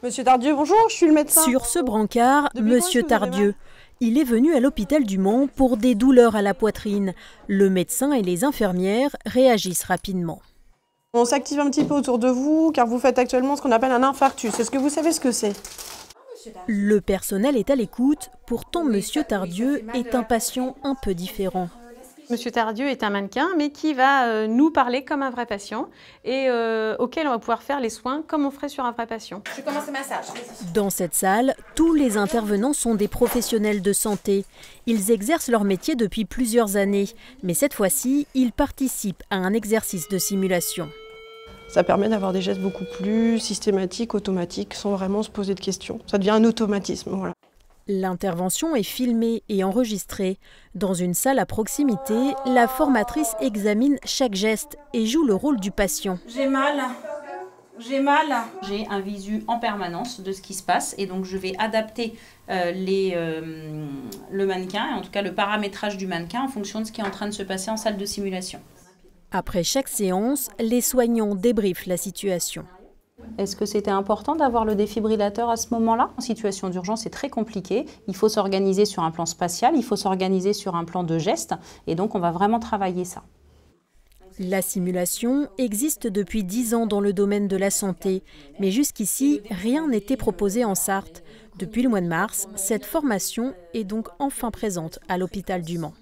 Monsieur Tardieu, bonjour, je suis le médecin. Sur ce brancard, Monsieur Tardieu. Il est venu à l'hôpital du Mans pour des douleurs à la poitrine. Le médecin et les infirmières réagissent rapidement. On s'active un petit peu autour de vous car vous faites actuellement ce qu'on appelle un infarctus. Est-ce que vous savez ce que c'est? Le personnel est à l'écoute, pourtant Monsieur Tardieu est un patient un peu différent. Monsieur Tardieu est un mannequin, mais qui va nous parler comme un vrai patient et auquel on va pouvoir faire les soins comme on ferait sur un vrai patient. Je commence le massage. Dans cette salle, tous les intervenants sont des professionnels de santé. Ils exercent leur métier depuis plusieurs années, mais cette fois-ci, ils participent à un exercice de simulation. Ça permet d'avoir des gestes beaucoup plus systématiques, automatiques, sans vraiment se poser de questions. Ça devient un automatisme, voilà. L'intervention est filmée et enregistrée. Dans une salle à proximité, la formatrice examine chaque geste et joue le rôle du patient. J'ai mal. J'ai mal. J'ai un visu en permanence de ce qui se passe et donc je vais adapter le mannequin, en tout cas le paramétrage du mannequin en fonction de ce qui est en train de se passer en salle de simulation. Après chaque séance, les soignants débriefent la situation. Est-ce que c'était important d'avoir le défibrillateur à ce moment-là? En situation d'urgence, c'est très compliqué. Il faut s'organiser sur un plan spatial, il faut s'organiser sur un plan de geste, et donc on va vraiment travailler ça. La simulation existe depuis 10 ans dans le domaine de la santé, mais jusqu'ici, rien n'était proposé en Sarthe. Depuis le mois de mars, cette formation est donc enfin présente à l'hôpital du Mans.